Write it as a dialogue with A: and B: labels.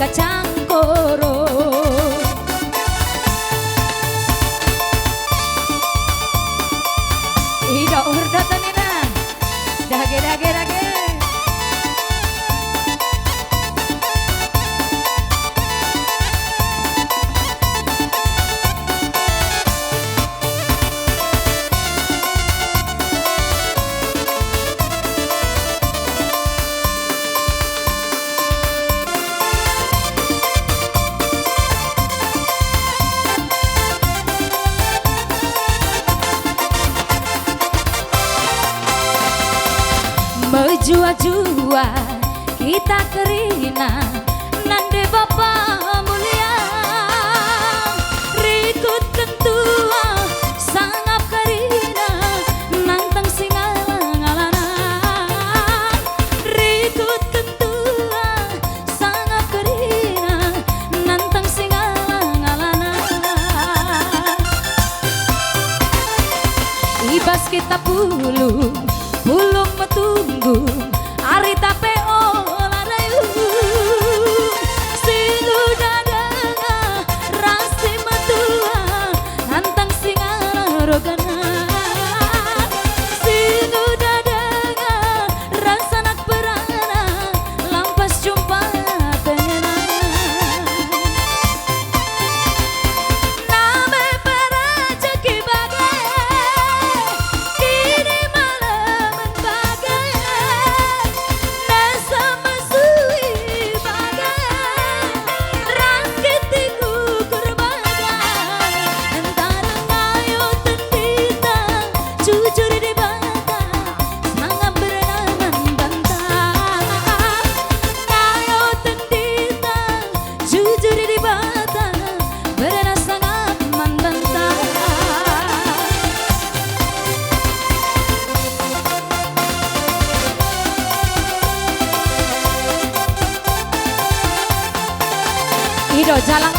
A: kacang koro. Ida urdatan ina, dage dage dage. Jua-jua kita kerina nande Bapak mulia rikut kentua sangap karina nantang singalang-alana rikut kentua sangap karina nantang singalang-alana ibas kita pulung metunggu ari tape olarayu sinu dadanga rasi matua nantang singa rogana sinu dadanga rasa nak perana lampas jumpa tengena name perajaki bagai kini malam bagai nasa masui bagai rakitiku kurbagai antara ngayo tendita jujur di bata sangat berenangan bantah ngayo tendita jujur di bata berenang sangat membantah. Ido jalan